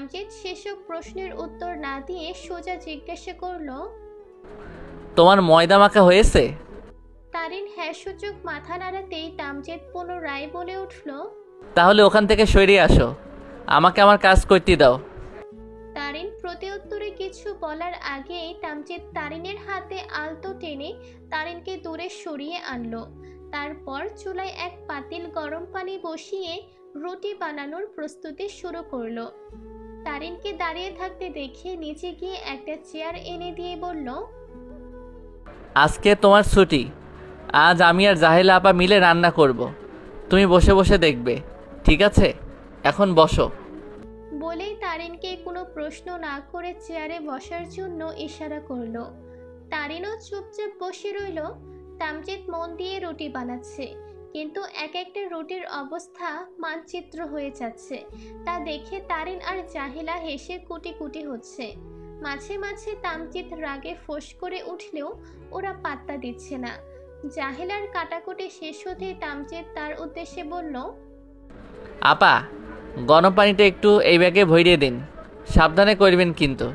তামজিদ সেসব প্রশ্নের উত্তর না দিয়ে সোজা জিজ্ঞাসা করলো, তোমার ময়দা মাখা হয়েছে? তারিন হ্যাঁ সূচক মাথা নাড়াতেই তামজিদ পুনরায় বলে উঠল, তাহলে ওখান থেকে সরিয়ে আসো, আমাকে আমার কাজ করতে দাও। তারিন প্রত্যুত্তরে কিছু বলার আগেই তামজিদ তারিনের হাতে আলতো টেনে তারিনকে দূরে সরিয়ে আনলো। তারপর চুলায় এক পাতিল গরম পানি বসিয়ে রুটি বানানোর প্রস্তুতি শুরু করলো। তারিনকে দাঁড়িয়ে থাকতে দেখে নিচে গিয়ে একটা চেয়ার এনে দিয়ে বলল, আজকে তোমার ছুটি, আজ আমি আর জাহেলা আপা মিলে রান্না করব। তুমি বসে বসে দেখবে, ঠিক আছে? এখন বসো। বলেই তারিনকে কোনো প্রশ্ন না করে চেয়ারে বসার জন্য ইশারা করলো। তারিনও চুপচাপ বসে রইল। তামজিদ মন দিয়ে রুটি বানাচ্ছে, কিন্তু এক একটা রুটির অবস্থা মানচিত্র হয়ে যাচ্ছে। তা দেখে তারিন আর জাহিলা হেসে কুটি কুটি হচ্ছে। মাঝে মাঝে তামজিদ রাগে ফোঁস করে উঠলেও ওরা পাত্তা দিচ্ছে না। জাহিলার কাটাকুটি শেষ হতেই তামজিদ তার উদ্দেশ্যে বলল, আপা, গরম পানিটা একটু এই ব্যাগে ভরিয়ে দিন, সাবধানে করবেন কিন্তু।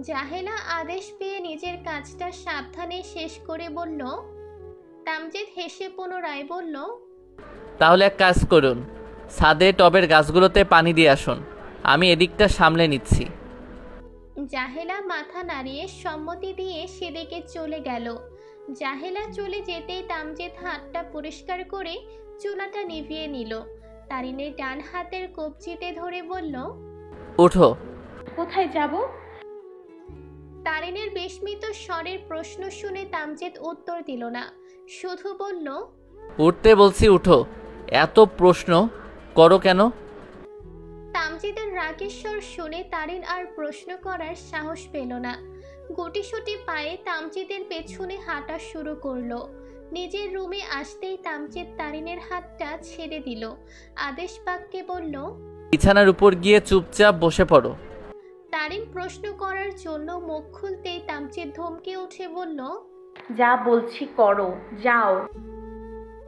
জাহেলা আদেশ পেয়ে নিজের কাজটা সাবধানে শেষ করে বলল। তামজিদ হেসে পুনরায় বলল, তাহলে এক কাজ করুন, ছাদে টবের গাছগুলোতে পানি দিয়ে আসুন, আমি এদিকটা সামলে নিচ্ছি। জাহেলা মাথা নাড়িয়ে সম্মতি দিয়ে সেদিকে চলে গেল। জাহেলা চলে যেতেই তামজিদ হাতটা পরিষ্কার করে চুলাটা নিভিয়ে নিল। তারিনের ডান হাতের কবজিতে ধরে বলল, উঠো। কোথায় যাব? তারিনের বিস্মিত স্বরের প্রশ্ন শুনে তামজিদ উত্তর দিল না, শুধু বলল, উঠতে বলছি, উঠো, এত প্রশ্ন করো কেন? তামজিদের রাগেশ্বর শুনে তারিন আর প্রশ্ন করার সাহস পেল না। গুটিসুটি পায়ে তামজিদের পেছনে হাঁটা শুরু করলো। নিজের রুমে আসতেই তামজিদ তারিনের হাতটা ছেড়ে দিল। আদেশ বাক্যে বলল, বিছানার উপর গিয়ে চুপচাপ বসে পড়ো। তারিন প্রশ্ন করার জন্য মুখ খুলতেই তামজিদ ধমকে উঠে বলল, যা বলছি করো, যাও।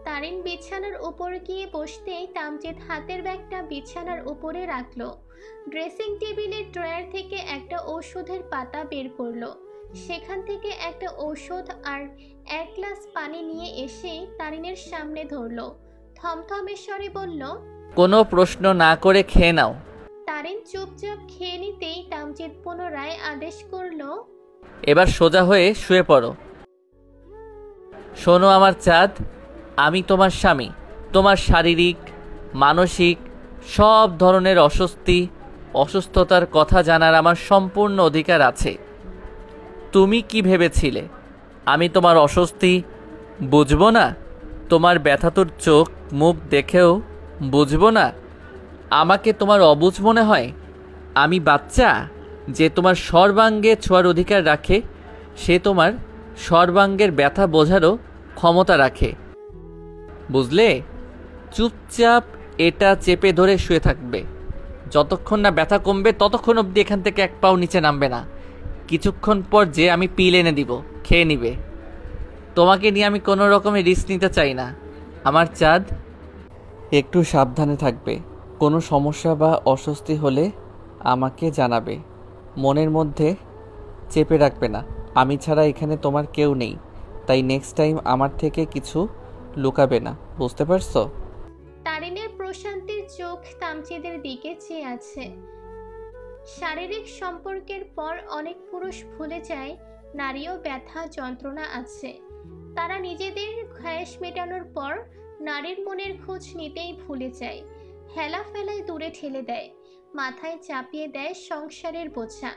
তারিন বিছানার উপর গিয়ে বসতেই তামজিদ হাতের ব্যাগটা বিছানার উপরে রাখলো। ড্রেসিং টেবিলের ড্রয়ার থেকে একটা ঔষধের পাতা বের করলো। সেখান থেকে একটা ঔষধ আর এক গ্লাস পানি নিয়ে এসে তারিনের সামনে ধরলো। থমথমে স্বরে বলল, কোনো প্রশ্ন না করে খেয়ে নাও। তারিন চুপচাপ খেয়ে নিতেই তামজিদ পুনরায় আদেশ করলো, এবার সোজা হয়ে শুয়ে পড়ো। শোনো আমার চাঁদ, আমি তোমার স্বামী। তোমার শারীরিক, মানসিক সব ধরনের অসুস্থতার কথা জানার আমার সম্পূর্ণ অধিকার আছে। তুমি কি ভেবেছিলে আমি তোমার অস্বস্তি বুঝবো না? তোমার ব্যথাতুর চোখ মুখ দেখেও বুঝবো না? আমাকে তোমার অবুঝ মনে হয়? আমি বাচ্চা যে তোমার সর্বাঙ্গে ছোঁয়ার অধিকার রাখে, সে তোমার সর্বাঙ্গের ব্যথা বোঝারও ক্ষমতা রাখে, বুঝলে? চুপচাপ এটা চেপে ধরে শুয়ে থাকবে। যতক্ষণ না ব্যথা কমবে ততক্ষণ অবধি এখান থেকে এক পাও নিচে নামবে না। কিছুক্ষণ পর যে আমি পিল এনে দিব, খেয়ে নিবে। তোমাকে নিয়ে আমি কোনো রকমের রিস্ক নিতে চাই না আমার চাঁদ। একটু সাবধানে থাকবে। কোনো সমস্যা বা অস্বস্তি হলে আমাকে জানাবে। মনের মধ্যে চেপে রাখবে না, আমি ছাড়া এখানে তোমার কেউ নেই, তাই নেক্সট টাইম আমার থেকে কিছু লুকাবে না, বুঝতে পারছো? তারিনের প্রশান্তির চোখ তামজিদের দিকে চেয়ে আছে। শারীরিক সম্পর্কের পর অনেক পুরুষ ভুলে যায় নারীও ব্যথা যন্ত্রণা আছে। তারা নিজেদের খ্যাশ মেটানোর পর নারীর মনের খোঁজ নিতেই ভুলে যায়। হেলা ফেলায় দূরে ঠেলে দেয়, মাথায় চাপিয়ে দেয় সংসারের বোঝা।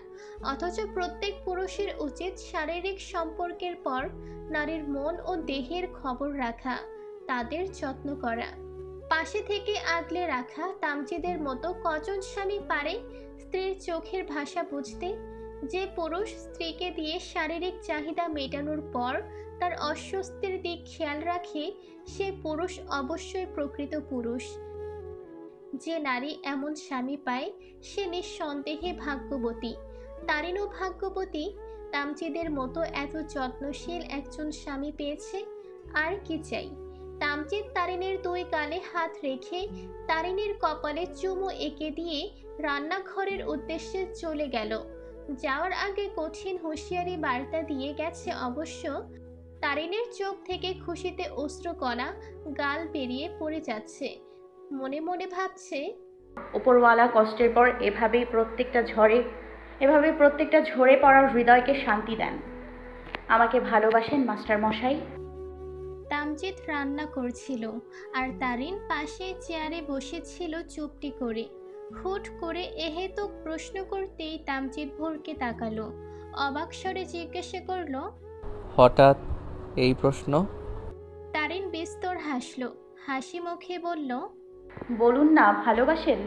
অথচ প্রত্যেক পুরুষের উচিত শারীরিক সম্পর্কের পর নারীর মন ও দেহের খবর রাখা, তাদের যত্ন করা, পাশে থেকে আগলে রাখা। তামজিদের মতো কজন স্বামী পারে স্ত্রীর চোখের ভাষা বুঝতে? যে পুরুষ স্ত্রীকে দিয়ে শারীরিক চাহিদা মেটানোর পর তার অস্বস্তির দিক খেয়াল রাখে, সে পুরুষ অবশ্যই প্রকৃত পুরুষ। যে নারী এমন স্বামী পায় সে নিঃসন্দেহে ভাগ্যবতী। তারিনও ভাগ্যবতী, তামজিদের মতো এত যত্নশীল একজন স্বামী পেয়েছে। আর কি চাই? তামজিৎ তারিনের দুই গালে হাত রেখে তারিনের কপালে চুমু এঁকে দিয়ে রান্নাঘরের উদ্দেশ্যে চলে গেল। যাওয়ার আগে কঠিন হুঁশিয়ারি বার্তা দিয়ে গেছে অবশ্য। তারিনের চোখ থেকে খুশিতে অশ্রুকণা গাল বেরিয়ে পড়ে যাচ্ছে। মনে মনে ভাবছে, উপরওয়ালা কষ্টের পর এভাবে প্রত্যেকটা ঝরে পড়া হৃদয়কে শান্তি দেন। আমাকে ভালোবাসেন মাস্টার মশাই? তামজিৎ রান্না করছিল আর তারিন পাশে চেয়ারে বসেছিল চুপটি করে। হুট করে এহেতুক প্রশ্ন করতেই তামজিৎ ভোরকে তাকালো। অবাক স্বরে জিজ্ঞাসা করলো, হঠাৎ এই প্রশ্ন? তারিন বিস্তর হাসলো, হাসি মুখে বলল, বলুন না, ভালোবাসেন?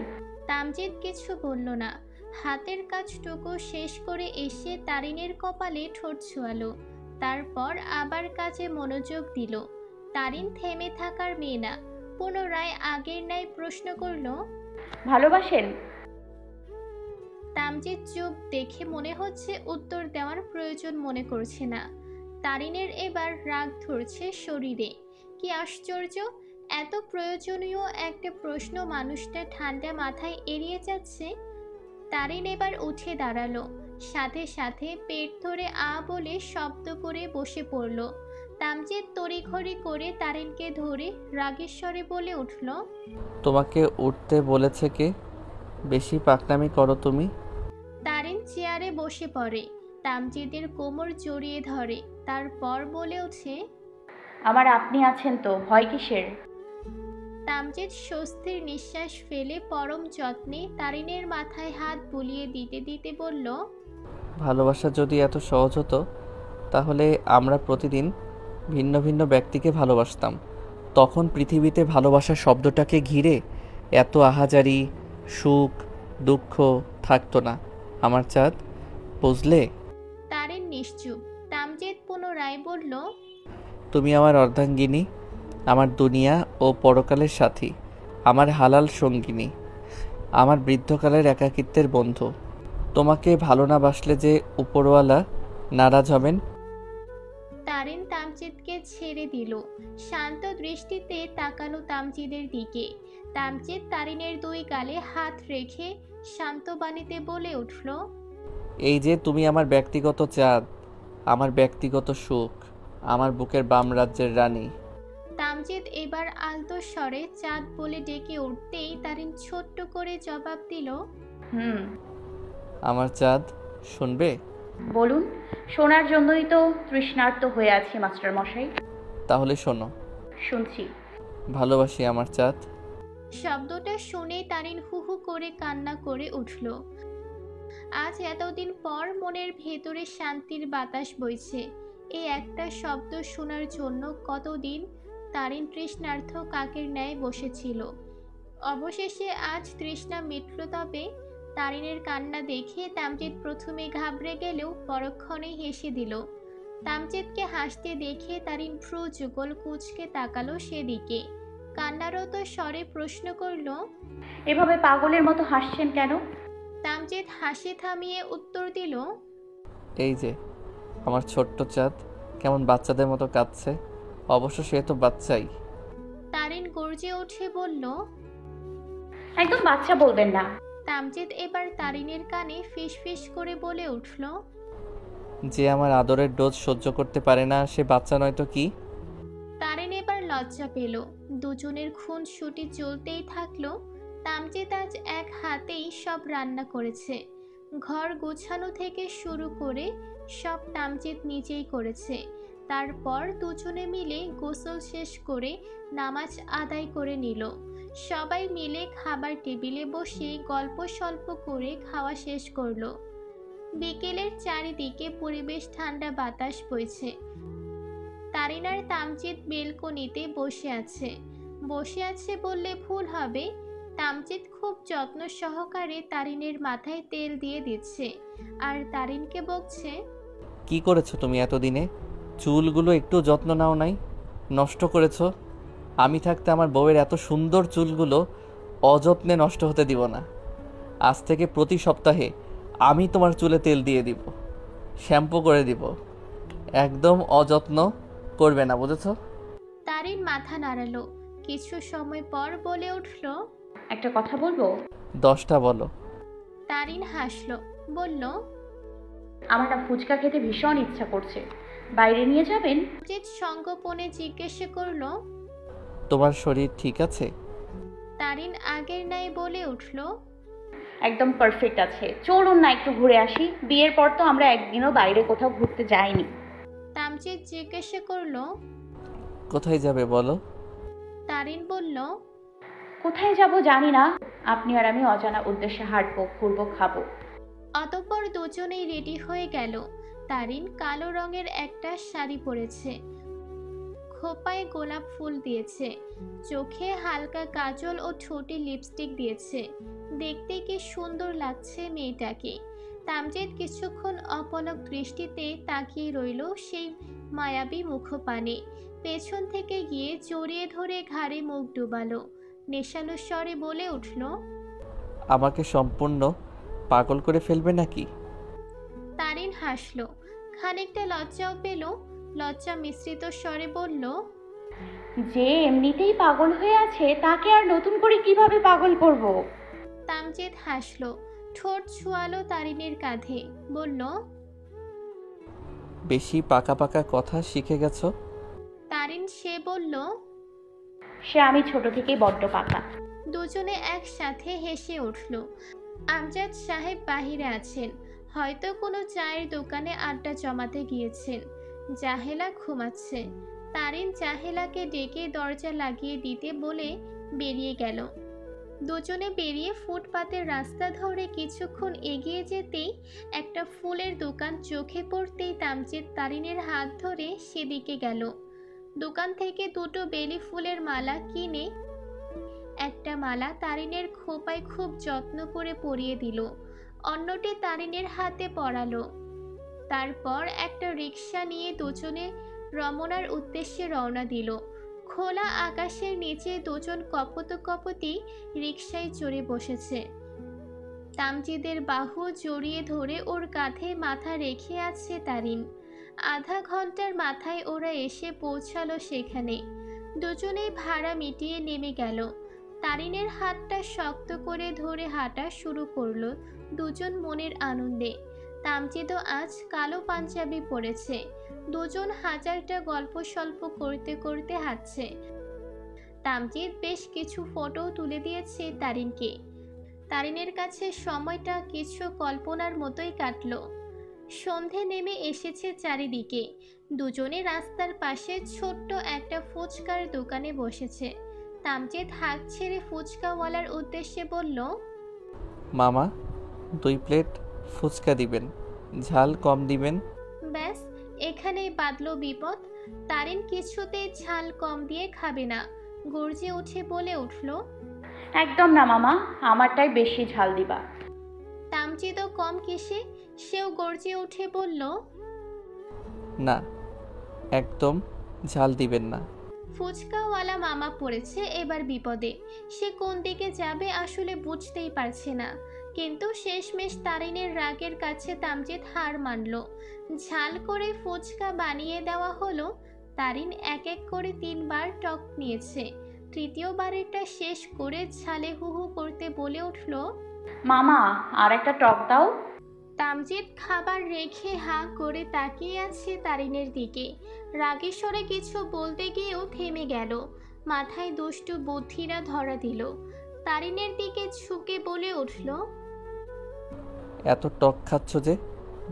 তামজিৎ কিছু বলল না। হাতের কাজটুকু শেষ করে এসে তারিনের কপালে ঠোঁট ছোঁয়ালো। তারপর আবার কাজে মনোযোগ দিল। তারিন থেমে থাকার মেয়ে না, পুনরায় আগের ন্যায় প্রশ্ন করলো, ভালোবাসেন? তামজিৎ চুপ, দেখে মনে হচ্ছে উত্তর দেওয়ার প্রয়োজন মনে করছে না। তারিনের এবার রাগ ধরছে শরীরে। কি আশ্চর্য, এত প্রয়োজনীয় একটা প্রশ্ন মানুষটা ঠান্ডা মাথায় এড়িয়ে যাচ্ছে। তারিন এবার উঠে দাঁড়ালো, সাথে সাথে পেট ধরে আ বলে শব্দ করে বসে পড়ল। তামজিৎ তড়িঘড়ি করে তারিনকে ধরে রাগেশ্বরে বলে উঠল, তোমাকে উঠতে বলেছে কে? বেশি পাকনামি করো তুমি। তারিন চেয়ারে বসে পড়ে, তামজিদের কোমর জড়িয়ে ধরে, তারপর বলে ওঠে, আমার আপনি আছেন তো, ভয় কিসের? তামজিৎ স্বস্তির নিঃশ্বাস ফেলে পরম যত্নে তারিনের মাথায় হাত বুলিয়ে দিতে দিতে বলল, ভালোবাসা যদি এত সহজ হতো তাহলে আমরা প্রতিদিন ভিন্ন ভিন্ন ব্যক্তিকে ভালোবাসতাম। তখন পৃথিবীতে ভালোবাসা শব্দটাকে ঘিরে এত আহাজারি, সুখ, দুঃখ থাকতো না আমার চাঁদ, বুঝলে? তারিন নিশ্চুপ। তামজিৎ পুনরায় বলল, তুমি আমার অর্ধাঙ্গিনী, আমার দুনিয়া ও পরকালের সাথী, আমার হালাল সঙ্গিনী, আমার বৃদ্ধকালের একাকিত্বের বন্ধু। তোমাকে ভালো না বাসলে যে উপরওয়ালা নারাজ হবেন। তারিন তামজিৎকে ছেড়ে দিল, শান্ত দৃষ্টিতে তাকালো তামজিদের দিকে। তামজিৎ তারিনের দুই গালে হাত রেখে শান্ত বাণীতে বলে উঠল, এই যে তুমি আমার ব্যক্তিগত চাঁদ, আমার ব্যক্তিগত সুখ, আমার বুকের বাম রাজ্যের রানী। তামজিৎ এবার আলতো স্বরে চাঁদ বলে ডেকে উঠতেই তারিন ছোট্ট করে জবাব দিল, হুম। আমার চাঁদ, শুনবে? বলুন, শোনার জন্যই তো তৃষ্ণার্ত হয়ে আছি মাস্টার মশাই। তাহলে শোনো। শুনছি। ভালোবাসি আমার চাঁদ। শব্দটা শুনে তারিন হু হু করে কান্না করে উঠল। আজ এতদিন পর মনের ভেতরে শান্তির বাতাস বইছে। এই একটা শব্দ শোনার জন্য কতদিন তারিন তৃষ্ণার্থ কাকের ন্যায় বসেছিল। অবশেষে আজ তৃষ্ণা মিটল। তবে তারিনের কান্না দেখে তামজিৎ প্রথমে ঘাবড়ে গেলেও পরক্ষণেই হেসে দিল। তামজিৎকে হাসতে দেখে তারিন ভ্রু যুগল কুঁচকে তাকালো সেদিকে। কান্নারত স্বরে প্রশ্ন করল, এভাবে পাগলের মতো হাসছেন কেন? তামজিৎ হাসি থামিয়ে উত্তর দিল, এই যে আমার ছোট্ট চাঁদ কেমন বাচ্চাদের মতো কাঁদছে। অবশ্য সে তো বাচ্চাই। তারিন গর্জে উঠে বলল, একদম বাচ্চা বলবেন না। তামজিৎ এবার তারিনের কানে ফিস ফিস করে বলে উঠল, যে আমার আদরের ডোজ সহ্য করতে পারে না সে বাচ্চা নয় তো কি? তারিন এবার লজ্জা পেল। দুজনের খুন ছুটি চলতেই থাকলো। তামজিৎ আজ এক হাতেই সব রান্না করেছে। ঘর গোছানো থেকে শুরু করে সব তামজিৎ নিজেই করেছে। তারপর দুজনে মিলে গোসল শেষ করে নামাজ আদায় করে নিল। সবাই মিলে খাবার টেবিলে বসে গল্প সল্প করে খাওয়া শেষ করলো। বিকেলের চারিদিকে পরিবেশ ঠান্ডা বাতাস বইছে। তারিন আর তামজিৎ বেলকনিতে বসে আছে বললে ভুল হবে। তামজিৎ খুব যত্ন সহকারে তারিনের মাথায় তেল দিয়ে দিচ্ছে আর তারিনকে বকছে, কি করেছো তুমি এতদিনে? চুলগুলো একটু যত্ন নাও নাই, নষ্ট করেছো। আমি থাকতে আমার বউয়ের এত সুন্দর চুলগুলো অযত্নে নষ্ট হতে দিব না। আজ থেকে প্রতি সপ্তাহে আমি তোমার চুলে তেল দিয়ে দিব, শ্যাম্পু করে দিব। একদম অযত্ন করবে না, বুঝেছো? তারিন মাথা নাড়ালো। কিছু সময় পর বলে উঠল, একটা কথা বলবো? 10টা বলো। তারিন হাসলো, বলল, আমার না ফুচকা খেতে ভীষণ ইচ্ছা করছে, বাইরে নিয়ে যাবেন? তামজিৎ সঙ্গোপনে জিজ্ঞেস করলো। তোমার শরীর ঠিক আছে? তারিন আগের ন্যায় বলে উঠল, একদম পারফেক্ট আছে, চলুন না একটু ঘুরে আসি। বিয়ের পর তো আমরা একদিনও বাইরে কোথাও ঘুরতে যাইনি। তামজিৎ জিজ্ঞেস করলো। কোথায় যাবে বলো? তারিন বলল, কোথায় যাব জানি না, আপনি আর আমি অজানা উদ্দেশ্যে হাঁটবো, ঘুরবো, খাবো। অতঃপর দুজনেই রেডি হয়ে গেল। তারিন কালো রঙের একটা শাড়ি পরেছে, খোপায় গোলাপ ফুল দিয়েছে, চোখে হালকা কাজল ও ঠোঁটে লিপস্টিক দিয়েছে। দেখতে কি সুন্দর লাগছে মেয়েটাকে। তামজিৎ কিছুক্ষণ অপলক দৃষ্টিতে তাকিয়ে রইল সেই মায়াবী মুখপানে। পেছন থেকে গিয়ে জড়িয়ে ধরে ঘাড়ে মুখ ডুবালো। নেশালো স্বরে বলে উঠল, আমাকে সম্পূর্ণ পাগল করে ফেলবে নাকি? তারিন হাসল, খানিকটা লজ্জাও পেল। লজ্জা মিশ্রিত স্বরে বলল, যে এমনিতেই পাগল হয়ে আছে তাকে আর নতুন করে কিভাবে পাগল করব? তামজিৎ হাসল, ঠোঁট ছোঁয়ালো তারিনের কাঁধে, বলল, বেশি পাকা পাকা কথা শিখে গেছো? তারিন সে বলল। সে আমি ছোট থেকেই বড্ড পাকা। দুজনে একসাথে হেসে উঠল। আমজাদ সাহেব বাহিরে আছেন, হয়তো কোনো চায়ের দোকানে আড্ডা জমাতে গিয়েছেন। জাহেলা ঘুমাচ্ছে। তারিন জাহেলাকে ডেকে দরজা লাগিয়ে দিতে বলে বেরিয়ে গেল। দুজনে বেরিয়ে ফুটপাতের রাস্তা ধরে কিছুক্ষণ এগিয়ে যেতেই একটা ফুলের দোকান চোখে পড়তেই তামজিৎ তারিনের হাত ধরে সেদিকে গেল। দোকান থেকে দুটো বেলি ফুলের মালা কিনে একটা মালা তারিনের খোপায় খুব যত্ন করে পরিয়ে দিল, অন্যটি তারিনের হাতে পরালো। তারপর একটা রিক্সা নিয়ে দুজনে রমনার উদ্দেশ্যে রওনা দিল। খোলা আকাশের নিচে দুজন কপতি রিক্সায় চড়ে বসেছে। তামজিদের বাহু জড়িয়ে ধরে ওর কাঁধে মাথা রেখে আছে তারিন। আধা ঘন্টার মাথায় ওরা এসে পৌঁছালো সেখানে। দুজনেই ভাড়া মিটিয়ে নেমে গেল। তারিনের হাতটা শক্ত করে ধরে হাঁটা শুরু করলো দুজন মনের আনন্দে। তামজিদও আজ কালো পাঞ্জাবি পরেছে। দুজন হাজারটা গল্প স্বল্প করতে করতে হাঁটছে। তামজিদ বেশ কিছু ফটো তুলে দিয়েছে তারিনকে। তারিনের কাছে সময়টা কিছু কল্পনার মতোই কাটলো। সন্ধে নেমে এসেছে চারিদিকে। দুজনে রাস্তার পাশে ছোট্ট একটা ফুচকার দোকানে বসেছে। তামজিদ হাঁক ছেড়ে ফুচকাওয়ালার উদ্দেশ্যে বলল, মামা 2 প্লেট ফুচকা দিবেন, ঝাল কম দিবেন। ব্যাস এখানেই বাঁধলো বিপদ। তারিন কিছুতেই ঝাল কম দিয়ে খাবে না, গর্জে উঠে বলে উঠল। একদম না মামা, আমারটাই বেশি ঝাল দিবা। তামজিদও কম কিসে, সেও গর্জে উঠে বলল, না, একদম ঝাল দিবেন না। ফুচকাওয়ালা মামা পড়েছে এবার বিপদে। সে কোন দিকে যাবে আসলে বুঝতেই পারছে না। কিন্তু শেষমেশ তারিনের রাগের কাছে তামজিদ হার মানল। ঝাল করে ফুচকা বানিয়ে দেওয়া হলো। তারিন এক এক করে 3 বার টক নিয়েছে। তৃতীয়বারেরটা শেষ করে ঝালে হুহু করতে বলে উঠল, মামা আর একটা টক দাও। তামজিদ খাবার রেখে হাঁ করে তাকিয়ে আছে তারিনের দিকে। রাগেশ্বরে কিছু বলতে গিয়েও থেমে গেল। মাথায় দুষ্টু বুদ্ধিরা ধরা দিল। তারিনের দিকে ঝুঁকে বলে উঠল, এত টক খাচ্ছ যে,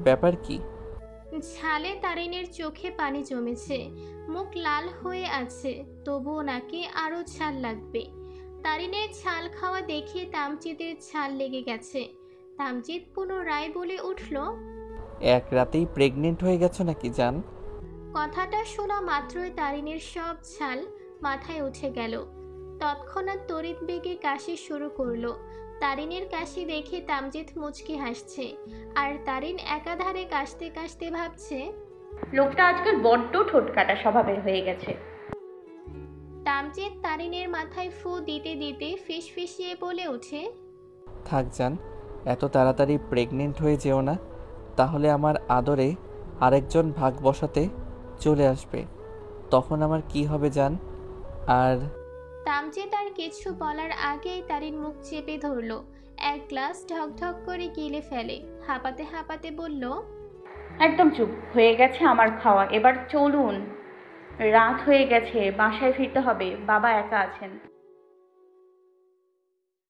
ব্যাপার কি? ঝালে তারিনের চোখে পানি জমেছে, মুখ লাল হয়ে আছে, তবুও নাকি আরো ঝাল লাগবে। তারিনের ঝাল খাওয়া দেখে তামজিদের ঝাল লেগে গেছে। তামজিদ পুনরায় বলে উঠল, এক রাতেই প্রেগনেন্ট হয়ে গেছো নাকি জান? কথাটা শোনা মাত্রই তারিনের সব ঝাল মাথায় উঠে গেল। তৎক্ষণাৎ তড়িৎ বেগে কাশি শুরু করলো। তারিনের কাশি দেখে তামজিদ মুচকি হাসছে, আর তারিন একাধারে কাশতে কাশতে ভাবছে, লোকটা আজকাল বড্ড ঠোঁটকাটা স্বভাবের হয়ে গেছে। তামজিদ তারিনের মাথায় ফু দিতে দিতে ফিসফিসিয়ে বলে ওঠে, থাক জান, এত তাড়াতাড়ি প্রেগনেন্ট হয়ে যেও না, তাহলে আমার আদরে আরেকজন ভাগ বসাতে চলে আসবে। তখন আমার কি হবে জান? আর তামজিদ আর কিছু বলার আগেই তারিন মুখ চেপে ধরলো, এক গ্লাস ঢকঢক করে গিলে ফেলে, হাঁপাতে হাঁপাতে বলল, একদম চুপ। হয়ে গেছে আমার খাওয়া, এবার চলুন। রাত হয়ে গেছে, বাসায় ফিরতে হবে, বাবা একা আছেন।